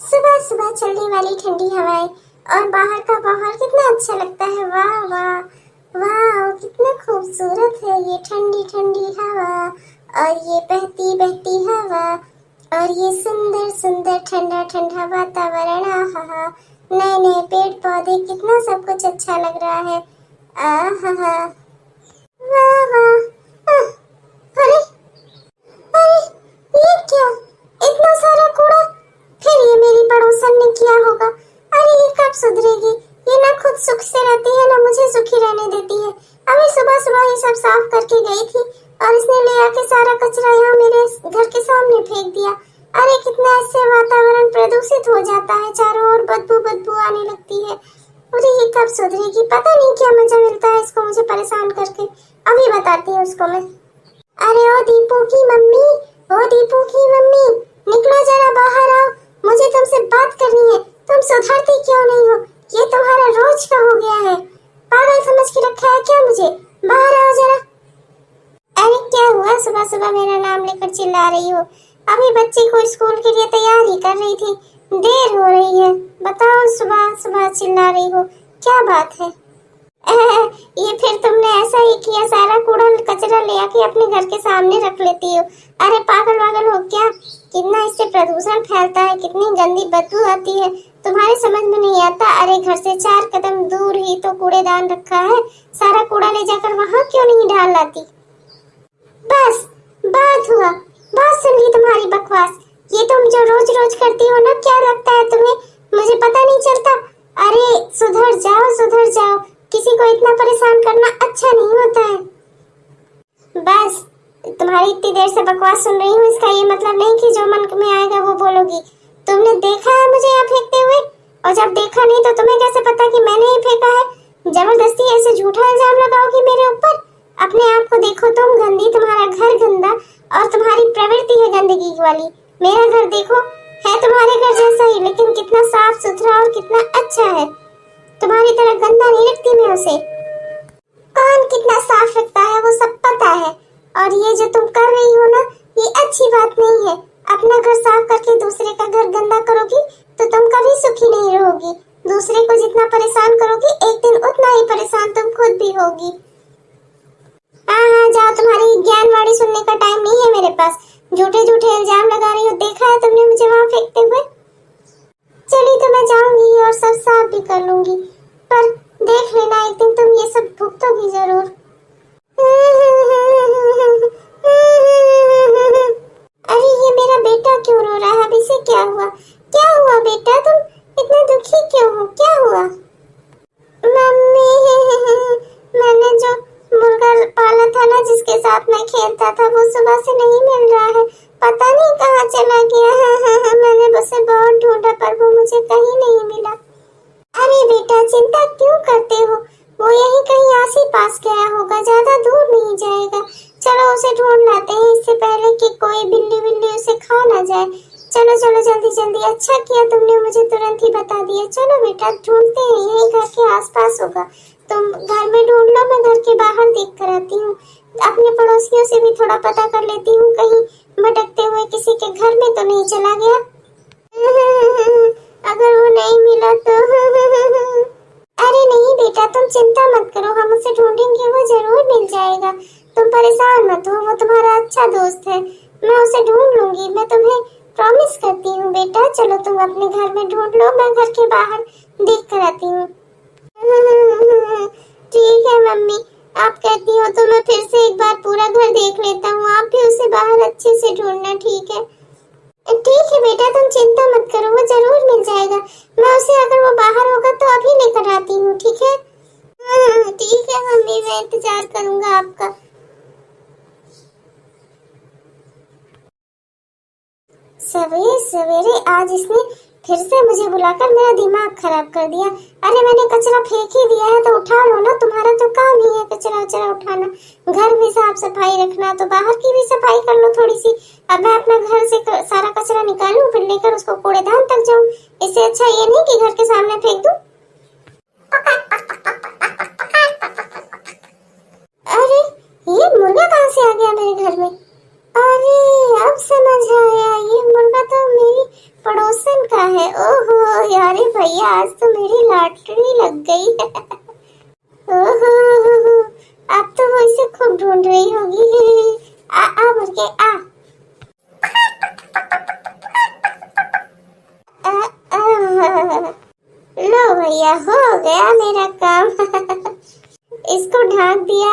सुबह सुबह चलने वाली ठंडी हवाएं और बाहर का माहौल कितना अच्छा लगता है। वाह वाह वाह, कितना खूबसूरत है ये ठंडी ठंडी हवा और ये बहती बहती हवा और ये सुंदर सुंदर ठंडा ठंडा वातावरण। आहा, नए नए पेड़ पौधे, कितना सब कुछ अच्छा लग रहा है। आहा, वाह वाह। अरे अरे, ये क्या, इतना सारा कूड़ा। फिर ये मेरी पड़ोसन ने किया होगा। अरे ये कब सुधरेगी, ये ना खुद सुख से रहती है ना मुझे सुखी रहने देती है। अभी सुबह सुबह ही सब साफ करके गई थी और इसने ले आके सारा कचरा यहाँ मेरे घर के सामने फेंक दिया। अरे कितना इससे वातावरण प्रदूषित हो जाता है, चारों ओर बदबू बदबू आने लगती है। अरे ये कब सुधरेगी, पता नहीं क्या मजा मिलता है इसको मुझे परेशान करके। अभी बताती हूँ उसको मैं। अरे ओ दीपू की मम्मी, ओ दीपू की मम्मी, निकलो जरा बाहर आओ, मुझे तुमसे बात करनी है। तुम सुधरती क्यों नहीं हो, ये तुम्हारा रोज का हो गया है। पागल समझ के रखा है क्या मुझे, बाहर आओ जरा। अरे क्या हुआ, सुबह सुबह मेरा नाम लेकर चिल्ला रही हो? अभी बच्चे को स्कूल के लिए तैयारी कर रही थी, देर हो रही है। बताओ सुबह सुबह चिल्ला रही हो, क्या बात है? ये फिर तुमने ऐसा ही किया, सारा कूड़ा कचरा ले आके अपने घर के सामने रख लेती हो। अरे पागल वागल हो क्या, कितना इससे प्रदूषण फैलता है, कितनी गंदी बदबू आती है, तुम्हारे समझ में नहीं आता। अरे घर से 4 कदम दूर ही तो कूड़ेदान रखा है, सारा कूड़ा ले जाकर वहाँ क्यों नहीं डाल लाती? बस बात हुआ, बहुत सुन ली तुम्हारी बकवास। ये तुम जो रोज रोज करती हो ना, क्या लगता है तुम्हें मुझे पता नहीं चलता? अरे सुधर जाओ सुधर जाओ, किसी को इतना परेशान करना अच्छा नहीं होता है। बस तुम्हारी इतनी देर से बकवास सुन रही हूँ, इसका ये मतलब नहीं कि जो मन में आएगा वो बोलोगी। तुमने देखा है मुझे यहाँ फेंकते हुए, और जब देखा नहीं तो तुम्हें कैसे पता कि मैंने ही फेंका है? जबरदस्ती ऐसे झूठा इल्जाम लगाओगी मेरे ऊपर? अपने आप को देखो, तुम गंदी, तुम्हारा घर गंदा और तुम्हारी प्रवृत्ति है गंदगी वाली। मेरा घर देखो, है तुम्हारे घर जैसा ही, लेकिन कितना साफ सुथरा और कितना अच्छा है। तुम्हारी तरह गंदा नहीं रखती मैं उसे। कौन कितना साफ रखता है वो सब पता है, और ये जो तुम कर रही हो ना, ये अच्छी बात नहीं है। अपना घर साफ करके दूसरे का घर गंदा करोगी तो तुम कभी सुखी नहीं रहोगी। दूसरे को जितना परेशान करोगी, एक दिन उतना ही परेशान तुम खुद भी होगी। हाँ जाओ, तुम्हारी ज्ञानवाणी सुनने का टाइम नहीं है मेरे पास। झूठे झूठे इल्जाम लगा रही हो, देखा है तुमने मुझे वहाँ फेंकते हुए। चलिए तो मैं जाऊंगी और सब साफ भी कर लूंगी, पर देख लेना एक दिन तुम ये सब भुगतोगी जरूर। अरे ये मेरा बेटा क्यों रो रहा है? अभी से क्या हुआ? क्या हुआ बेटा, तुम इतना दुखी क्यों हो, क्या हुआ? मम्मी, मैंने जो मुर्गा पाला था ना, जिसके साथ मैं खेलता था, वो सुबह से नहीं मिल रहा है। पता नहीं कहाँ चला गया। मैंने उसे बहुत ढूंढा पर वो मुझे कहीं नहीं मिला। अरे बेटा चिंता क्यों करते हो, वो यहीं कहीं आस ही पास गया होगा, ज्यादा दूर नहीं जाएगा। चलो उसे ढूंढ लाते हैं, इससे पहले कि कोई बिल्ली बिल्ली उसे खा ना जाए। चलो चलो जल्दी जल्दी, अच्छा किया तुमने मुझे तुरंत ही बता दिया। चलो बेटा ढूंढते हैं, यहीं घर के आसपास होगा। तुम घर में ढूंढ लो, मैं घर के बाहर देख कर आती हूँ। अपने पड़ोसियों से भी थोड़ा पता कर लेती हूँ, कहीं भटकते हुए किसी के घर में तो नहीं चला गया। अगर वो नहीं मिला तो अरे नहीं बेटा तुम चिंता मत करो, हम उसे ढूंढेंगे, वो जरूर मिल जाएगा। तुम परेशान मत हो, वो तुम्हारा अच्छा दोस्त है, मैं उसे ढूंढ लूंगी, मैं तुम्हें प्रॉमिस करती हूँ बेटा। चलो तुम अपने घर में ढूंढ लो, मैं घर के बाहर देख कर आती हूँ। ठीक है मम्मी, आप कहती हो तो मैं फिर से एक बार पूरा घर देख लेता हूँ, आप भी उसे बाहर अच्छे से ढूंढना, ठीक है? ठीक है बेटा तुम चिंता मत करो, वो जरूर मिल जाएगा। मैं उसे अगर वो बाहर होगा तो अभी लेकर आती हूँ, ठीक है? ठीक है मम्मी, मैं इंतजार करूंगा आपका। सवेरे सवेरे आज इसने फिर से मुझे बुलाकर मेरा दिमाग खराब कर दिया। अरे मैंने कचरा फेंक ही दिया है तो उठा लो ना, तुम्हारा तो काम ही है कचरा वचरा उठाना, घर में साफ सफाई रखना, तो बाहर की भी सफाई कर लो थोड़ी सी। अब मैं अपना घर से सारा कचरा निकालूं, फिर लेकर उसको कूड़ेदान तक जाऊं, इससे अच्छा ये नहीं कि घर के सामने फेंक दूं। अरे ये मुर्गा कहाँ से आ गया मेरे घर में? अरे अब समझ आया, ये मुर्गा तो मेरी पड़ोसन का है। ओहो यारे भैया, आज तो मेरी लॉटरी लग गई है। ओहो, अब तो वो इसे खूब ढूंढ रही होगी। आ आ मुर्गे आ। लो भैया, हो गया मेरा काम। इसको ढांक दिया,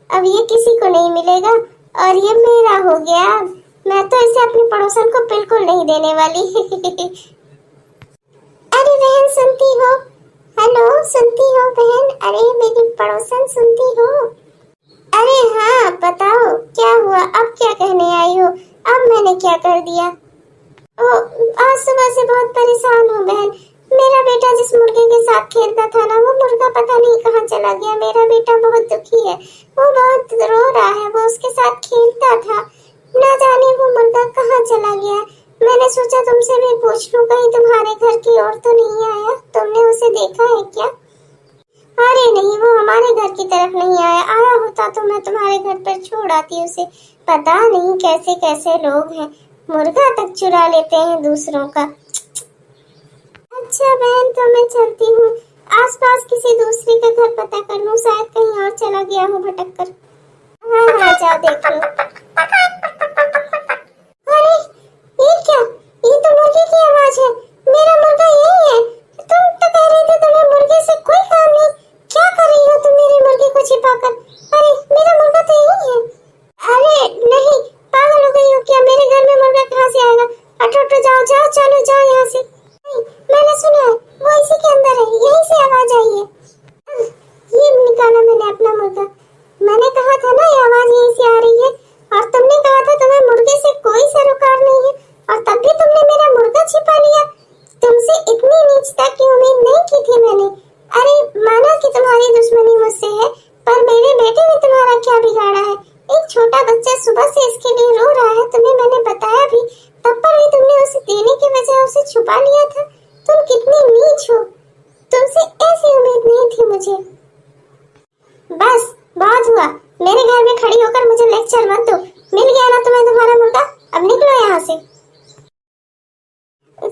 अब ये किसी को नहीं मिलेगा और ये मेरा हो गया। मैं तो इसे अपनी पड़ोसन को बिल्कुल नहीं देने वाली। अरे बहन सुनती हो? हेलो, सुनती हो बहन? अरे मेरी पड़ोसन सुनती हो? अरे हाँ बताओ, क्या हुआ? अब क्या कहने आई हो? अब मैंने क्या कर दिया? ओ, आज सुबह से बहुत परेशान हूँ बहन। मेरा बेटा जिस मुर्गे के साथ खेलता था ना, वो मुर्गा पता नहीं कहाँ चला गया। मेरा बेटा बहुत दुखी है, वो बहुत रो रहा है। वो उसके साथ खेलता था, ना जाने वो मुर्गा कहाँ चला गया। मैंने सोचा तुमसे भी पूछ लूं, कहीं तुम्हारे घर की ओर तो नहीं आया? तुमने उसे देखा है क्या? अरे नहीं, वो हमारे घर की तरफ नहीं आया। आया होता तो मैं तुम्हारे घर पर छोड़ आती उसे। पता नहीं कैसे कैसे लोग हैं, मुर्गा तक चुरा लेते हैं दूसरों का। अच्छा बहन, तो मैं चलती हूँ। आसपास किसी दूसरी का घर पता कर लूँ, शायद कहीं और चला गया हूँ भटक कर। हाँ हाँ, जाओ देख लो। अरे ये क्या? ये तो मुर्गे की आवाज है। मेरा मुर्गा यही है। तुम तो कह रहे थे तुम्हें मुर्गे से कोई काम नहीं। क्या कर रही हो तुम मेरे मुर्गे को छिपाकर? अरे मेरा मुर्गा तो यही है। अरे नहीं, पागल हो गई हो क्या? मेरे घर में मुर्गा कहाँ से आएगा? हटो हटो, जाओ जाओ, चलो जाओ यहाँ से। मैंने सुना है वो इसी के अंदर है, यहीं से आवाज आई है। ये निकाला मैंने अपना मुर्गा। मैंने कहा था ना ये आवाज यहीं से आ रही है, और तुमने कहा था तुम्हें मुर्गे से कोई सरोकार नहीं है, और तब भी तुमने मेरा मुर्गा छिपा लिया। तुमसे इतनी नीचता की उम्मीद नहीं की थी मैंने। अरे माना कि तुम्हारी दुश्मनी मुझसे है, पर मेरे बेटे ने तुम्हारा क्या बिगाड़ा है? एक छोटा बच्चा सुबह से इसके लिए रो रहा है, तुम्हें मैंने बताया भी, तब पर भी तुमने उसे देने के बजाय उसे छुपा लिया था। तुम कितनी नीच हो, तुमसे ऐसी उम्मीद नहीं थी मुझे। बस बहुत हुआ, मेरे घर में खड़ी होकर मुझे लेक्चर मत दो। मिल गया ना तुम्हें तुम्हारा मुर्गा, अब निकलो यहाँ से।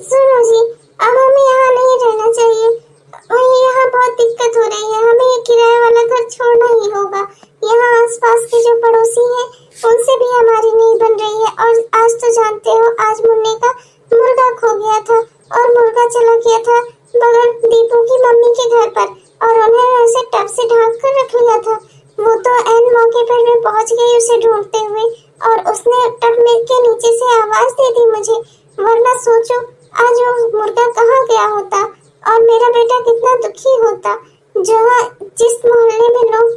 सुनो जी, अब हमें यहाँ नहीं रहना चाहिए। वही यहाँ बहुत दिक्कत हो रही है, हमें ये किराए वाला घर छोड़ना ही होगा। यहाँ आसपास के जो पड़ोसी हैं उनसे भी हमारी नहीं बन रही है। और आज तो जानते हो, आज मुन्ने का मुर्गा खो गया था और मुर्गा चला गया था बगल दीपू की मम्मी के घर पर, और उन्होंने उसे टब से ढक कर रख लिया था। वो तो ऐन मौके पर मैं पहुंच गई उसे ढूंढते हुए, और उसने टब में के नीचे से आवाज दे दी मुझे, वरना सोचो आज वो मुर्गा कहाँ गया होता और मेरा बेटा कितना दुखी होता। जहाँ जिस मोहल्ले में लोग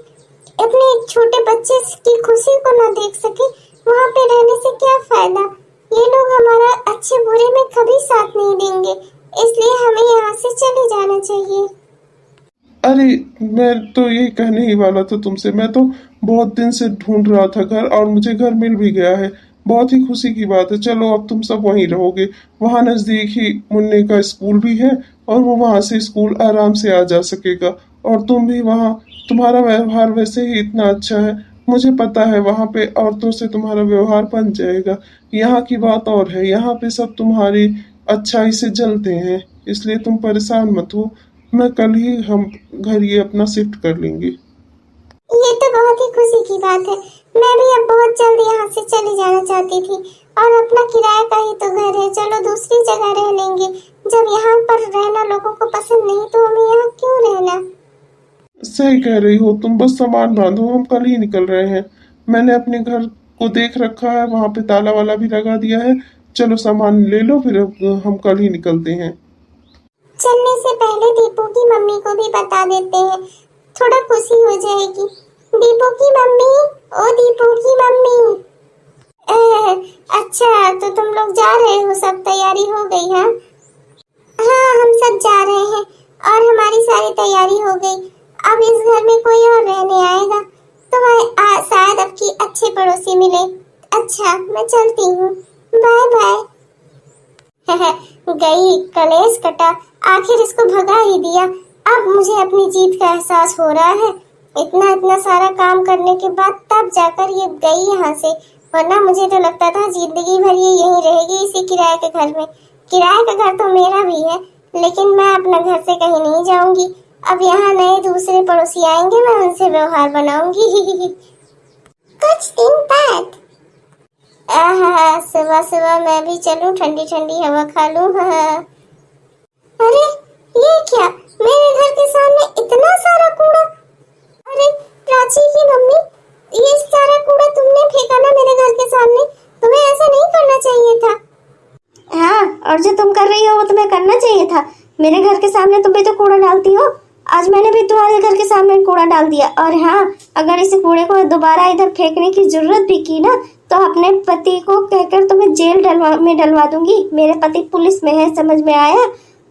अपने छोटे बच्चे की खुशी को न देख सके, वहाँ पे रहने से क्या फायदा? ये लोग हमारा अच्छे बुरे में कभी साथ नहीं देंगे, इसलिए हमें यहाँ से चले जाना चाहिए। अरे मैं तो यही कहने ही वाला था तुमसे। मैं तो बहुत दिन से ढूंढ रहा था घर, और मुझे घर मिल भी गया है। बहुत ही खुशी की बात है। चलो अब तुम सब वहीं रहोगे। वहाँ नजदीक ही मुन्ने का स्कूल भी है, और वो वहाँ से स्कूल आराम से आ जा सकेगा। और तुम भी वहाँ, तुम्हारा व्यवहार वैसे ही इतना अच्छा है, मुझे पता है वहाँ पे औरतों से तुम्हारा व्यवहार बन जाएगा। यहाँ की बात और है, यहाँ पे सब तुम्हारी अच्छाई से जलते हैं, इसलिए तुम परेशान मत हो। मैं कल ही हम घर ये अपना शिफ्ट कर लेंगे। ये तो बहुत ही खुशी की बात है। मैं भी अब बहुत जल्द यहाँ से चली जाना चाहती थी, और अपना किराए का ही तो घर है, चलो दूसरी जगह रह लेंगे। जब यहाँ पर रहना लोगों को पसंद नहीं तो हमें यहाँ क्यों रहना? सही कह रही हो तुम, बस सामान बांधो, हम कल ही निकल रहे हैं। मैंने अपने घर को देख रखा है, वहां पे ताला वाला भी लगा दिया है। चलो सामान ले लो, फिर हम कल ही निकलते हैं। चलने से पहले दीपू की मम्मी को भी बता देते हैं, थोड़ा खुशी हो जाएगी। दीपू की मम्मी, ओ दीपू की मम्मी। अच्छा तो तुम लोग जा रहे हो, सब तैयारी हो गई है? हाँ हम सब जा रहे हैं, और हमारी सारी तैयारी हो गई। अब इस घर में कोई और रहने आएगा तो शायद आपकी अच्छे पड़ोसी मिले। अच्छा मैं चलती हूँ, बाय बाय। गई कलेश कटा, आखिर इसको भगा ही दिया। अब मुझे अपनी जीत का एहसास हो रहा है। इतना इतना सारा काम करने के बाद तब जाकर ये गई यहाँ से, वरना मुझे तो लगता था जिंदगी भर ये यहीं रहेगी इसी किराए के घर में। किराए का घर तो मेरा भी है, लेकिन मैं अपना घर से कहीं नहीं जाऊंगी। अब यहाँ नए दूसरे पड़ोसी आएंगे, मैं उनसे व्यवहार बनाऊंगी। कुछ दिन बाद सुबह सुबह मैं भी चलूं, ठंडी ठंडी हवा खा लूं। अरे ये क्या, मेरे घर के सामने इतना सारा कूड़ा। अरे प्राची की मम्मी, ये सारा कूड़ा तुमने फेंका ना मेरे घर के सामने? तुम्हें ऐसा नहीं करना चाहिए था। हाँ, और जो तुम कर रही हो वो तुम्हें करना चाहिए था। मेरे घर के सामने तुम भी तो कूड़ा डालती हो। आज मैंने भी तुम्हारे घर के सामने कूड़ा डाल दिया। और हाँ, अगर इस कूड़े को दोबारा इधर फेंकने की जरूरत भी की ना, तो अपने पति को कहकर तुम्हें जेल डलवा दूंगी। मेरे पति पुलिस में है, समझ में आया?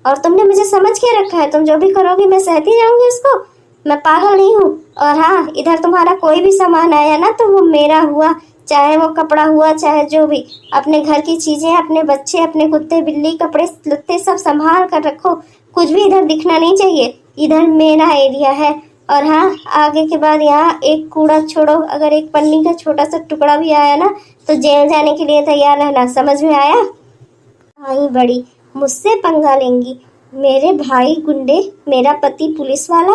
और तुमने मुझे समझ के रखा है, तुम जो भी करोगी मैं सहती जाऊंगी उसको। मैं पागल नहीं हूँ। और हाँ, इधर तुम्हारा कोई भी सामान आया ना तो वो मेरा हुआ, चाहे वो कपड़ा हुआ, चाहे जो भी। अपने घर की चीजें, अपने बच्चे, अपने कुत्ते बिल्ली, कपड़े लत्ते सब संभाल कर रखो। कुछ भी इधर दिखना नहीं चाहिए। इधर मेरा एरिया है। और हाँ, आगे के बाद यहाँ एक कूड़ा छोड़ो, अगर एक पन्नी का छोटा सा टुकड़ा भी आया ना तो जेल जाने के लिए तैयार रहना, समझ में आया? आई बड़ी मुझसे पंगा लेंगी। मेरे भाई गुंडे, मेरा पति पुलिस वाला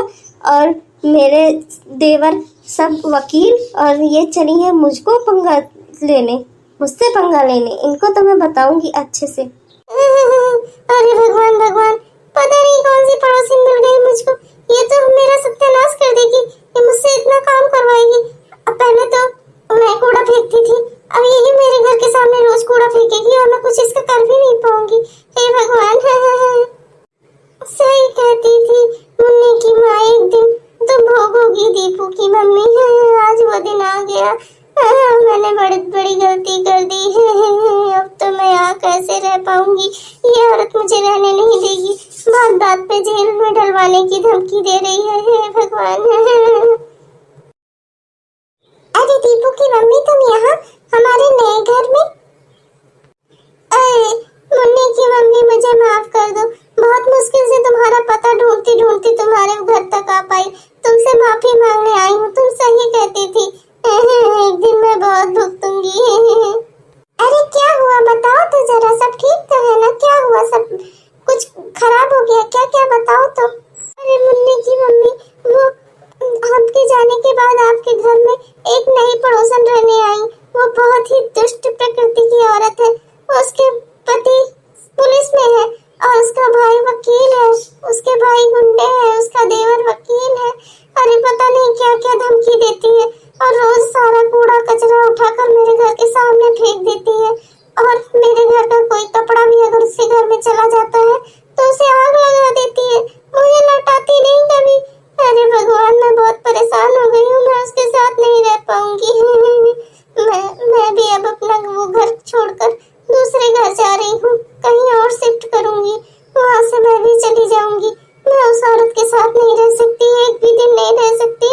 और मेरे देवर सब वकील, और ये चली है मुझको पंगा लेने, मुझसे पंगा लेने। इनको तो मैं बताऊंगी अच्छे से। अरे भगवान भगवान, पता नहीं कौन सी पड़ोसी मिल गई मुझको। ये तो मेरा सत्यानाश कर देगी। ये मुझसे इतना काम करवाएगी। अब पहले तो मैं कूड़ा फेंकती थी, अब यही मेरे घर के सामने रोज कूड़ा फेंकेगी और मैं कुछ इसका कर भी नहीं पाऊंगी। हे भगवान। सही कहती थी मुन्नी की माँ, एक दिन तुम भोगोगी दीपू की मम्मी। आज वो दिन आ गया। मैंने बड़ी बड़ी गलती कर दी है। अब तो मैं यहाँ कैसे रह पाऊंगी? ये औरत मुझे रहने नहीं देगी। बात बात पे जेल में डलवाने की धमकी दे रही है। हे भगवान। अरे दीपू की मम्मी, तुम यहाँ हमारे नए घर में? अरे मुन्नी की मम्मी, मुझे माफ कर दो। बहुत मुश्किल से तुम्हारा पता ढूंढती ढूंढती तुम्हारे घर तक आ पाई। तुमसे माफी मांगने आई हूँ। तुम सही कहती थी, एक दिन मैं बहुत भुगतूंगी। अरे क्या हुआ, बताओ तो जरा। सब ठीक तो है ना? क्या हुआ? सब कुछ खराब हो गया क्या? क्या बताओ तो। अरे मुन्नी की मम्मी, वो आपके जाने के बाद आपके घर में एक नई पड़ोसन रहने आई। वो बहुत ही दुष्ट प्रकृति की औरत है। उसके पति पुलिस में है और उसका भाई वकील है। उसके भाई गुंडे हैं, उसका देवर वकील है। अरे पता नहीं क्या क्या धमकी देती है और रोज सारा कूड़ा कचरा उठाकर मेरे घर के सामने फेंक देती है। और मेरे घर का कोई कपड़ा भी अगर उसके घर में चला जाता है तो उसे आग लगा देती है। मुझे लौटाती नहीं कभी। अरे भगवान, मैं बहुत परेशान हो गई हूँ। मैं उसके साथ नहीं रह पाऊंगी। मैं भी अब अपना वो घर छोड़कर दूसरे घर जा रही हूँ। कहीं और शिफ्ट करूंगी, वहाँ से मैं भी चली जाऊंगी। मैं उस औरत के साथ नहीं रह सकती, एक भी दिन नहीं रह सकती।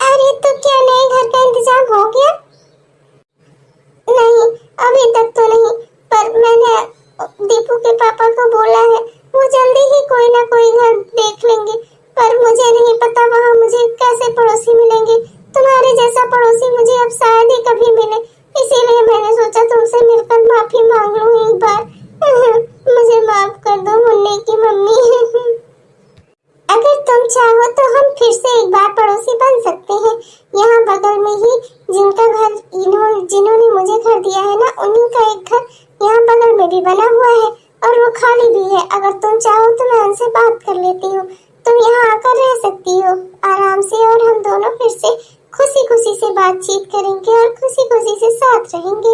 अरे तो क्या नए घर का इंतजाम हो गया? नहीं, अभी तक तो नहीं, पर मैंने दीपू के पापा को बोला है, वो जल्दी ही कोई ना कोई घर देख लेंगे। पर मुझे नहीं पता वहाँ मुझे कैसे पड़ोसी मिलेंगे। तुम्हारे जैसा पड़ोसी मुझे अब शायद ही कभी मिले, इसीलिए मैंने सोचा तुमसे मिलकर माफी मांग लूं एक बार। मुझे माफ कर दो मुन्नी की मम्मी। अगर तुम चाहो तो हम फिर से एक बार पड़ोसी बन सकते हैं। यहाँ बगल में ही जिनका घर जिन्होंने मुझे घर दिया है ना, उन्हीं का एक घर यहाँ बगल में भी बना हुआ है और वो खाली भी है। अगर तुम चाहो तो मैं उनसे बात कर लेती हूँ। तुम यहाँ आकर रह सकती हो आराम से और हम दोनों फिर से खुशी खुशी से बातचीत करेंगे और खुशी खुशी से साथ रहेंगे।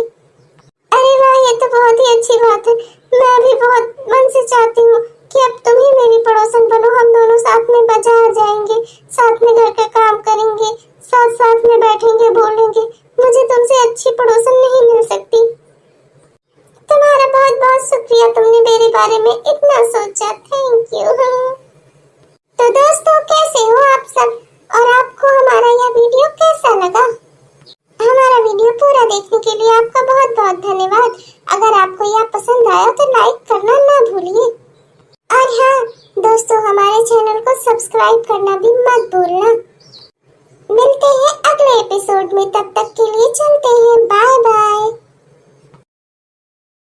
अरे वाह, ये तो बहुत ही अच्छी बात है। मैं भी बहुत मन से चाहती हूँ कि अब तुम ही मेरी पड़ोसन बनो। हम दोनों साथ में बाजार जाएंगे, साथ में घर का काम करेंगे, साथ साथ में बैठेंगे, बोलेंगे। मुझे तुमसे अच्छी पड़ोसन नहीं मिल सकती। तुम्हारा बहुत बहुत शुक्रिया, तुमने मेरे बारे में इतना सोचा। Thank you. तो दोस्तों, कैसे हो आप सब और आपको हमारा यह वीडियो कैसा लगा? हमारा वीडियो पूरा देखने के लिए आपका बहुत बहुत धन्यवाद। अगर आपको यह पसंद आया तो लाइक करना ना भूलिए। और हाँ दोस्तों, हमारे चैनल को सब्सक्राइब करना भी मत भूलना। मिलते हैं अगले एपिसोड में, तब तक के लिए चलते हैं, बाय बाय।